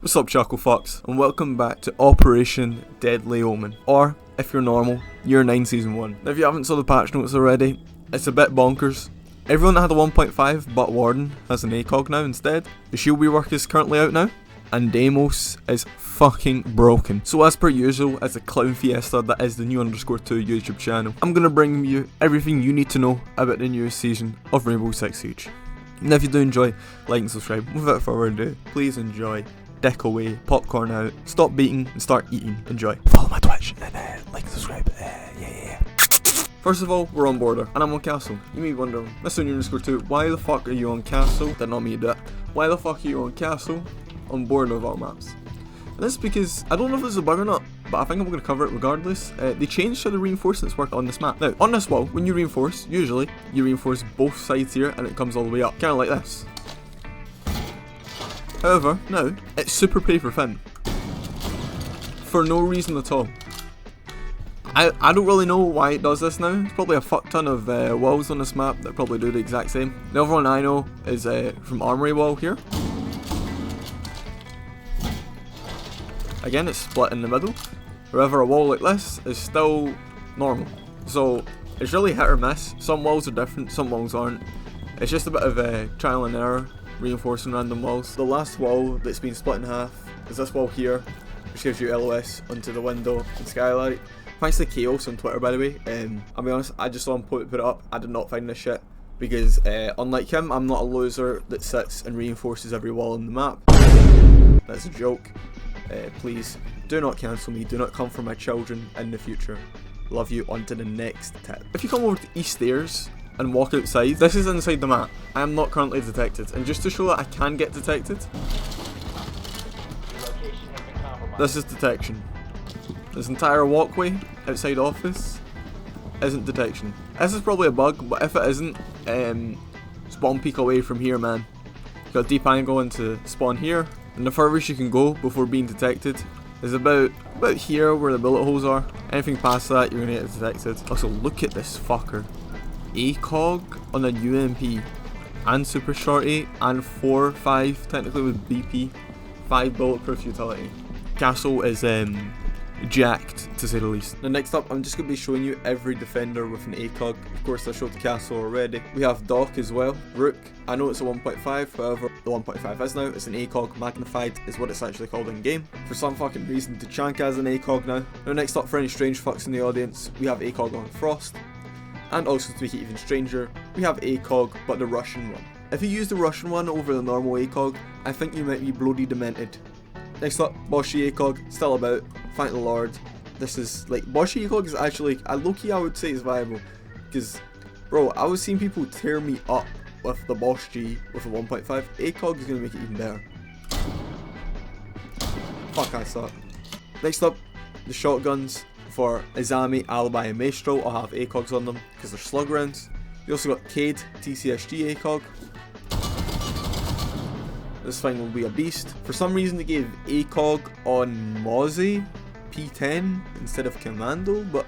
What's up, chuckle fucks, and welcome back to Operation Deadly Omen, or if you're normal, Year 9 Season 1. Now if you haven't saw the patch notes already, it's a bit bonkers. Everyone that had a 1.5 but Warden has an ACOG now instead. The shield rework is currently out now, and Deimos is fucking broken. So as per usual, as a clown fiesta that is the new _2 YouTube channel, I'm gonna bring you everything you need to know about the newest season of Rainbow Six Siege. And if you do enjoy, like and subscribe. Without further ado, please enjoy. Deck away, popcorn out, stop beating and start eating. Enjoy. Follow my Twitch and like and subscribe. Yeah. First of all, we're on border and I'm on castle. You may be wondering, Mr. New _2, why the fuck are you on castle? Did not mean that. Why the fuck are you on castle on border of all maps? And this is because I don't know if this is a bug or not, but I think I'm going to cover it regardless. They changed how the reinforcements work on this map. Now, on this wall, when you reinforce, usually you reinforce both sides here and it comes all the way up, kind of like this. However, now, it's super paper thin. For no reason at all. I don't really know why it does this now. There's probably a fuck ton of walls on this map that probably do the exact same. The other one I know is from Armory Wall here. Again, it's split in the middle. However, a wall like this is still normal. So, it's really hit or miss. Some walls are different, some walls aren't. It's just a bit of trial and error. Reinforcing random walls. The last wall that's been split in half is this wall here, which gives you LOS onto the window and skylight. Thanks to Chaos on Twitter, by the way. I'll be honest, I just saw him put it up. I did not find this shit because unlike him, I'm not a loser that sits and reinforces every wall on the map. That's a joke. Please do not cancel me. Do not come for my children in the future. Love you. On to the next tip. If you come over to East Stairs and walk outside, this is inside the map. I am not currently detected, and just to show that I can get detected, this is detection. This entire walkway outside office isn't detection. This is probably a bug, but if it isn't, spawn peek away from here, man. You got a deep angle into spawn here, and the furthest you can go before being detected is about here where the bullet holes are. Anything past that, you're gonna get detected. Also, look at this fucker. ACOG on a UMP and super shorty and 4-5 technically with BP, 5 bulletproof utility. Castle is jacked to say the least. Now next up, I'm just going to be showing you every defender with an ACOG. Of course I showed the castle already. We have Doc as well, Rook. I know it's a 1.5, however the 1.5 is now. It's an ACOG magnified is what it's actually called in game. For some fucking reason, Tachanka has an ACOG now. Now next up, for any strange fucks in the audience, we have ACOG on Frost. And also to make it even stranger, we have ACOG but the Russian one. If you use the Russian one over the normal ACOG, I think you might be bloody demented. Next up, Boshi ACOG, still about, thank the Lord. This is like, Boshi ACOG is actually, low-key I would say is viable. Because, bro, I was seeing people tear me up with the Bosch G with a 1.5. ACOG is going to make it even better. Fuck, I suck. Next up, the shotguns. For Azami, Alibi and Maestro, I'll have ACOGs on them because they're slug rounds. You also got Cade, TCSG ACOG. This thing will be a beast. For some reason they gave ACOG on Mozzie P10 instead of Commando, but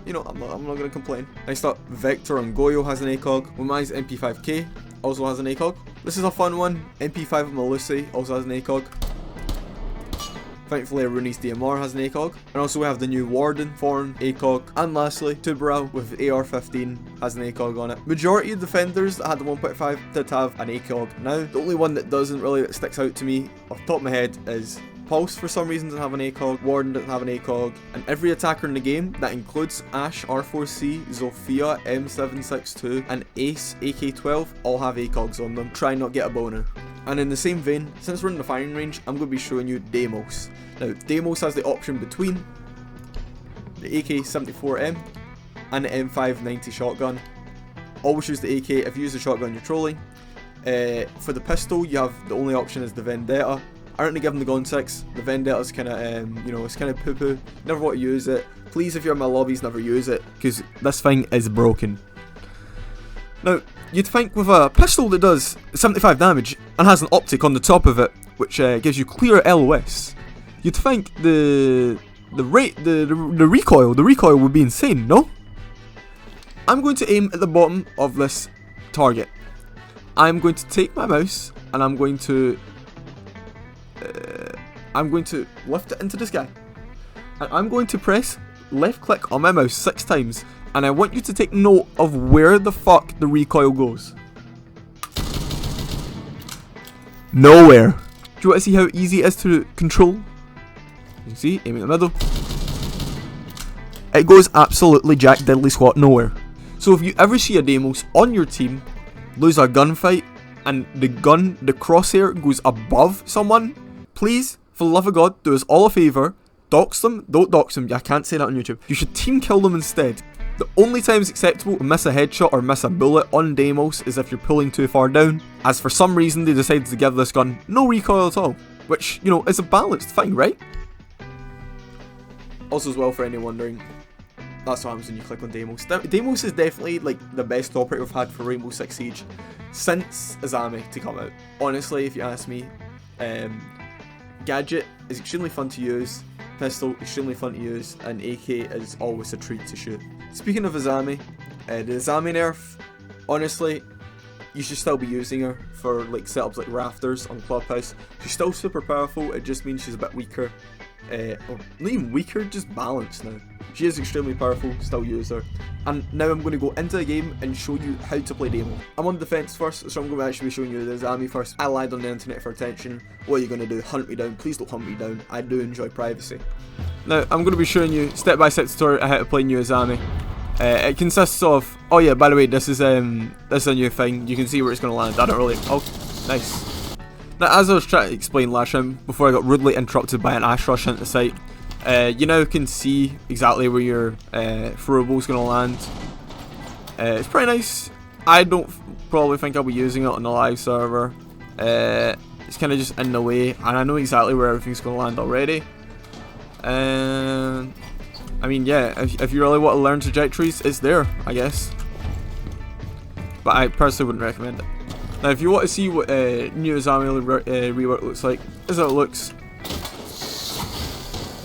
you know, I'm not going to complain. Next up, Vector and Goyo has an ACOG. Wamai's MP5K also has an ACOG. This is a fun one. MP5 of Malusi also has an ACOG. Thankfully, Rooney's DMR has an ACOG. And also we have the new Warden, Thorn, ACOG. And lastly, Tuberal with AR-15 has an ACOG on it. Majority of defenders that had the 1.5 did have an ACOG. Now, the only one that doesn't really, that sticks out to me off the top of my head is Pulse for some reason doesn't have an ACOG, Warden doesn't have an ACOG, and every attacker in the game, that includes Ash, R4C, Zofia, M762, and Ace, AK12, all have ACOGs on them. Try not get a boner. And in the same vein, since we're in the firing range, I'm going to be showing you Deimos. Now, Deimos has the option between the AK-74M and the M590 shotgun. Always use the AK. If you use the shotgun, you're trolling. For the pistol, you have the only option is the Vendetta. I don't give him the Gun 6. The Vendetta's kind of, you know, it's kind of poo-poo. Never want to use it. Please, if you're in my lobbies, never use it, because this thing is broken. Now, you'd think with a pistol that does 75 damage and has an optic on the top of it, which gives you clear LOS, you'd think the recoil would be insane, no? I'm going to aim at the bottom of this target. I'm going to take my mouse and I'm going to I'm going to lift it into the sky. And I'm going to press left click on my mouse 6 times. And I want you to take note of where the fuck the recoil goes. Nowhere. Do you want to see how easy it is to control? You can see, aim in the middle. It goes absolutely jack diddly squat nowhere. So if you ever see a Deimos on your team lose a gunfight and the crosshair goes above someone, please, for the love of God, do us all a favour. Dox them. Don't dox them. I can't say that on YouTube. You should team kill them instead. The only time it's acceptable to miss a headshot or miss a bullet on Deimos is if you're pulling too far down, as for some reason they decided to give this gun no recoil at all, which, you know, is a balanced thing, right? Also as well, for anyone wondering, that's what happens when you click on Deimos. Deimos is definitely like the best operator we've had for Rainbow Six Siege since Azami to come out. Honestly, if you ask me, Gadget is extremely fun to use, Pistol extremely fun to use, and AK is always a treat to shoot. Speaking of Azami, the Azami nerf, honestly, you should still be using her for like setups like Rafters on Clubhouse. She's still super powerful, it just means she's a bit weaker. Or not even weaker, just balanced now. She is extremely powerful, still use her. And now I'm going to go into the game and show you how to play Deimos. I'm on defense first, so I'm going to actually be showing you the Azami first. I lied on the internet for attention. What are you going to do? Hunt me down? Please don't hunt me down. I do enjoy privacy. Now, I'm going to be showing you step-by-step tutorial on how to play new Azami. It consists of, oh yeah, by the way, this is a new thing. You can see where it's going to land. I don't really, oh, nice. Now, as I was trying to explain last time, before I got rudely interrupted by an ash rush into sight, you now can see exactly where your throwable's going to land. It's pretty nice. I don't probably think I'll be using it on the live server. It's kind of just in the way, and I know exactly where everything's going to land already. I mean, yeah, if you really want to learn trajectories, it's there, I guess. But I personally wouldn't recommend it. Now, if you want to see what new Azami rework looks like, this is how it looks.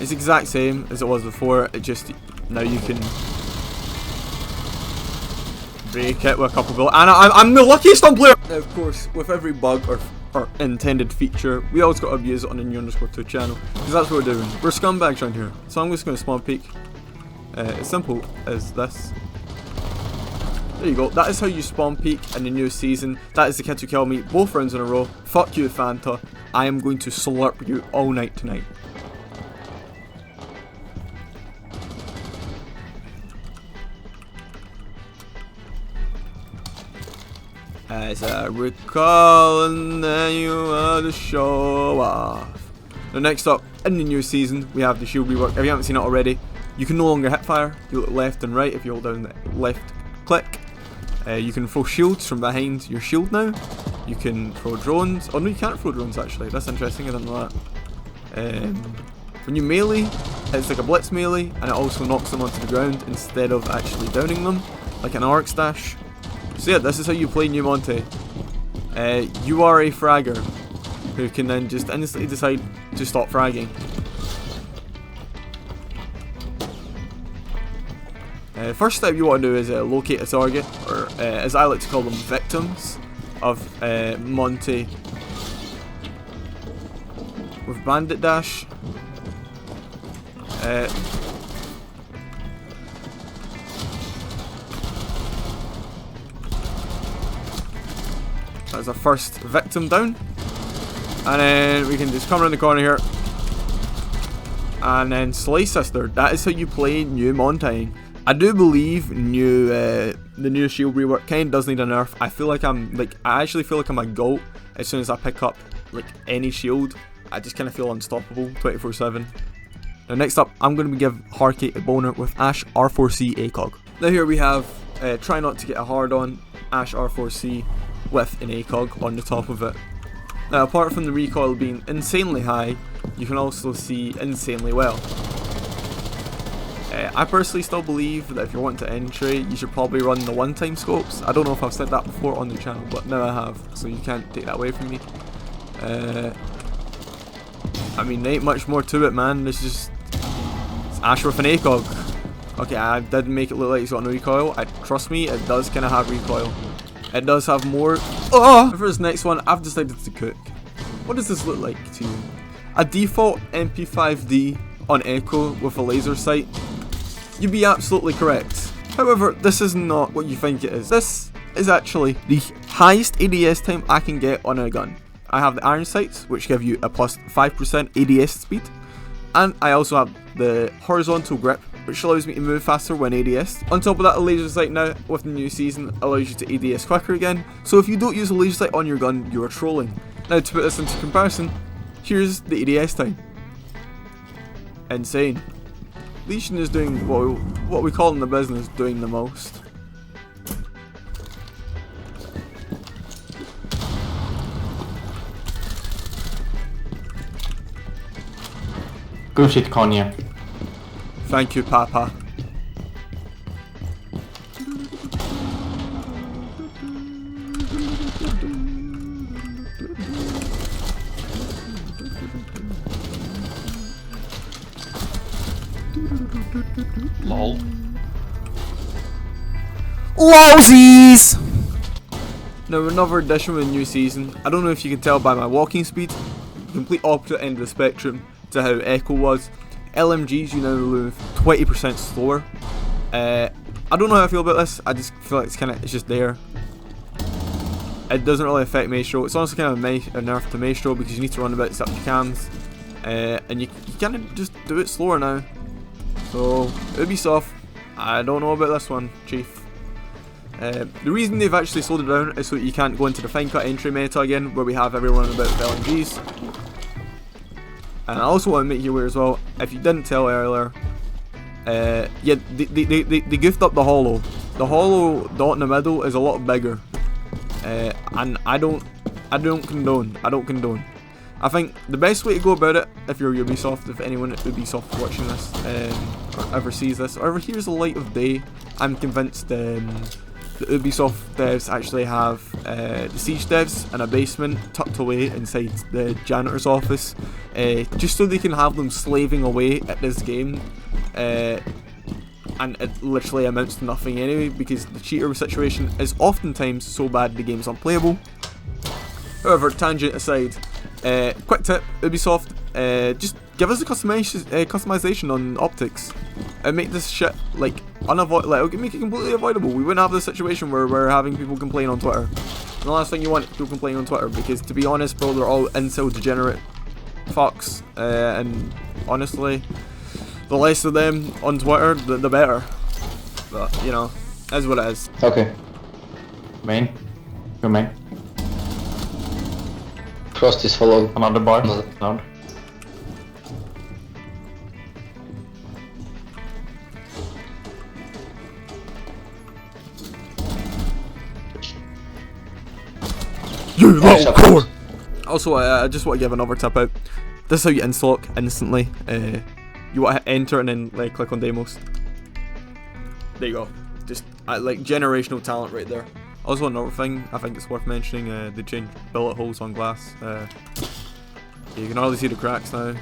It's the exact same as it was before, it just, now you can break it with a couple of bullets. And I'm the luckiest on player! Now, of course, with every bug or intended feature, we always got to abuse it on the new_2 channel, because that's what we're doing. We're scumbags around here. So I'm just going to spawn peek. It's simple as this. There you go. That is how you spawn peek in the new season. That is the kid who killed me both rounds in a row. Fuck you, Fanta. I am going to slurp you all night tonight. As I recall, and then you are the show off. Now, next up, in the new season, we have the shield rework. If you haven't seen it already, you can no longer hip fire. You look left and right if you hold down the left click. You can throw shields from behind your shield now. You can throw drones. Oh no, you can't throw drones actually. That's interesting, I didn't know that. When you melee, it's like a blitz melee, and it also knocks them onto the ground instead of actually downing them, like an arc stash. So yeah, this is how you play new Monte. You are a fragger who can then just instantly decide to stop fragging. First step you want to do is locate a target, or as I like to call them, victims of Monte with Bandit Dash. That's our first victim down, and then we can just come around the corner here and then slay sister. That is how you play new Monte. I do believe the new shield rework kind of does need a nerf. I feel like I actually feel like I'm a goat as soon as I pick up like any shield. I just kind of feel unstoppable 24/7. Now next up, I'm going to give Harkey a boner with Ash R4C ACOG. Now here we have try not to get a hard on Ash R4C with an ACOG on the top of it. Now apart from the recoil being insanely high, you can also see insanely well. I personally still believe that if you're wanting to entry, you should probably run the one-time scopes. I don't know if I've said that before on the channel, but now I have, so you can't take that away from me. I mean, there ain't much more to it, man. It's just it's Ash with an ACOG. Okay, I did make it look like it's got no recoil. Trust me, it does kind of have recoil. It does have more. Oh! For this next one, I've decided to cook. What does this look like to you? a default MP5D on Echo with a laser sight, you'd be absolutely correct. However, this is not what you think it is. This is actually the highest ADS time I can get on a gun. I have the iron sights, which give you a plus 5% ADS speed, and I also have the horizontal grip, which allows me to move faster when ADS. On top of that, a laser sight now with the new season allows you to ADS quicker again, so if you don't use a laser sight on your gun, you are trolling. Now to put this into comparison, here's the ADS time. Insane. Legion is doing what we call in the business doing the most. Good shit, Konya. Thank you, Papa. Lol. LOLsies! Now another addition with a new season. I don't know if you can tell by my walking speed. Complete opposite end of the spectrum to how Echo was. LMGs you now move 20% slower. I don't know how I feel about this. I just feel like it's just there. It doesn't really affect Maestro. It's honestly kind of a nerf to Maestro because you need to run about stuff you can. And you kind of just do it slower now. So Ubisoft, I don't know about this one, Chief. The reason they've actually slowed it down is so that you can't go into the fine cut entry meta again, where we have everyone about with LMGs. And I also want to make you aware as well, if you didn't tell earlier, yeah, they goofed up the holo. The holo dot in the middle is a lot bigger, and I don't condone. I think the best way to go about it, if you're Ubisoft, if anyone at Ubisoft watching this, or ever sees this, or ever hears the light of day, I'm convinced the Ubisoft devs actually have the Siege devs in a basement tucked away inside the janitor's office, just so they can have them slaving away at this game, and it literally amounts to nothing anyway, because the cheater situation is oftentimes so bad the game's unplayable. However, tangent aside, quick tip, Ubisoft, just give us a customization on optics and make this shit like make it completely avoidable. We wouldn't have this situation where we're having people complain on Twitter. And the last thing you want is people complain on Twitter, because to be honest, bro, they're all incel degenerate fucks, and honestly, the less of them on Twitter, the better. But you know, is what it is. Okay. Main. Go main. Frost is followed. Another bar. Down. You little core! Also, I just want to give another tip out. This is how you insta-lock instantly. You want to hit enter and then click on Deimos. There you go. Just like generational talent right there. Also, another thing I think it's worth mentioning, they changed bullet holes on glass. You can hardly see the cracks now,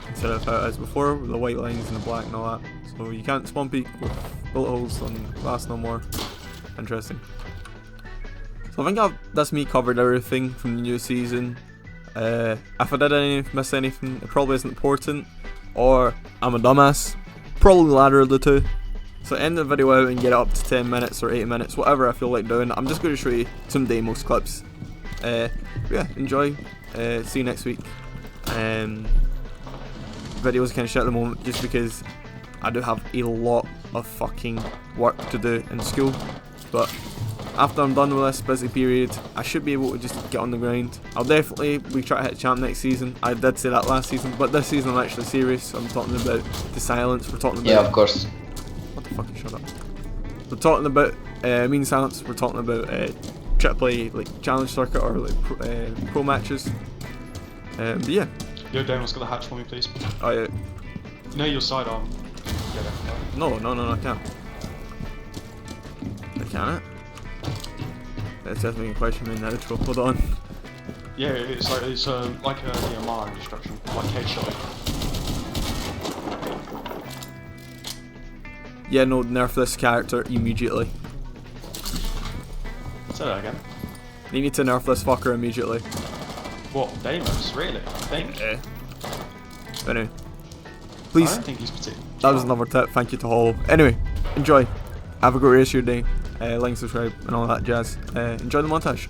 instead of how it is before, with the white lines and the black and all that. So you can't spawn peek with bullet holes on glass no more. Interesting. So I think that's me covered everything from the new season. If I did miss anything, it probably isn't important, or I'm a dumbass. Probably the latter of the two. So end the video out and get it up to 10 minutes or 8 minutes, whatever I feel like doing. I'm just going to show you some Deimos clips. Yeah, enjoy. See you next week. Videos kind of shit at the moment just because I do have a lot of fucking work to do in school. But after I'm done with this busy period, I should be able to just get on the grind. I'll definitely try to hit champ next season. I did say that last season, but this season I'm actually serious. I'm talking about the silence. We're talking about... Yeah, of course. What the fuck? Shut up. We're talking about mean silence. We're talking about AAA like challenge circuit or like pro matches. But yeah. Yo, Deimos, got the hatch for me, please. Oh yeah. You know your sidearm. Get it. No, I can't. I can't. That's asking me a question in that intro. Hold on. Yeah, it's like a DMR instruction, like headshot. Yeah, no, nerf this character immediately. Say that again. You need to nerf this fucker immediately. What, Deimos? Really? I think. Yeah. Anyway, I please. don't think he's particularly. That was another tip. Thank you to Hollow. Anyway, enjoy. Have a great rest of your day. Like, subscribe, and all that jazz. Enjoy the montage.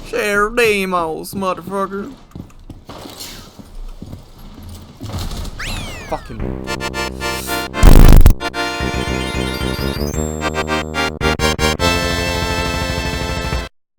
Share Deimos, motherfucker. Fucking.